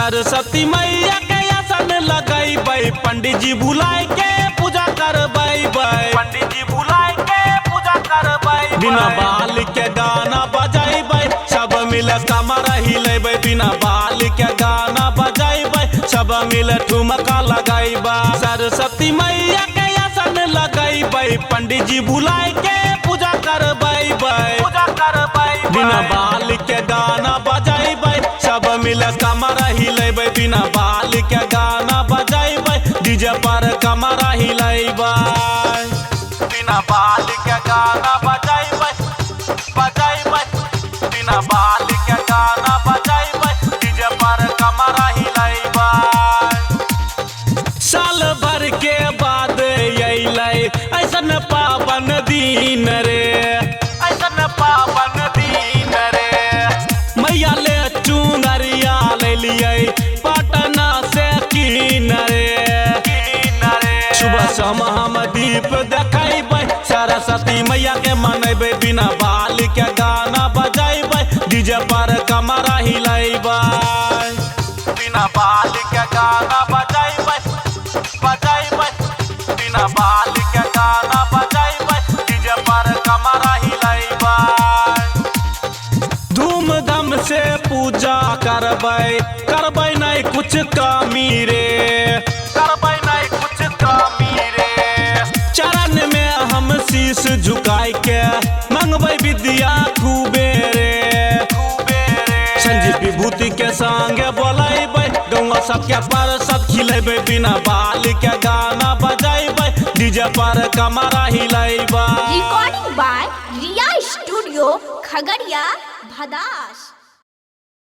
सरस्वती मैया के आसन लगैबै, पंडित जी बुलाए के पूजा करबै। पंडित जी बुलाए के पूजा करबै। बिना बाल के गाना बजाइबै, सब मिल कमर हिलेबै। बिना बाल के गाना बजाइबै, सब मिल ठुमका लगैबै। सरस्वती मैया के आसन लगैबै, पंडित जी बुलाए के पूजा करबै। पूजा करबै। बिना बाल के गाना बजाइबै, सब मिल कमर हिलेबै। बिना बाल के गाना बजाइबै, डीजे पर कमर हिलेबै। बिना बाल के गाना बजाइबै, बजाइबै। बिना बाल के गाना बजाइबै, डीजे पर कमर हिलेबै। साल भर के बाद अइलै ऐसन पावन दिन रे, ऐसन पावन दिन रे। मैया ले चुनरिया ले लियै पटना से कीन रे। सुबह शाम हम दीप देखैबै, सरस्वती मैया के मनैबै। बिना बाल के गाना बजाइबै, डीजे पर कमर हिलेबै। बिना बाल के गाना बजाइबै, बजाइबै। बिना बाल के गाना बजाइबै, डीजे पर कमर हिलेबै। धूमधाम से पूजा करबै, करबै नहीं कुछ कमी रे, करबै नहीं कुछ कमी रे। चरण में हम शीश झुकाई के मंगबै विद्या खूबे रे। संजीव विभूति के संगे बोलैबै, गौवा सबके पर सब खिलेबै। बिना बाल के गाना बजाइबै, डीजे पर कमर हिलेबै। Recording by Riya studio Khagaria Bhadas.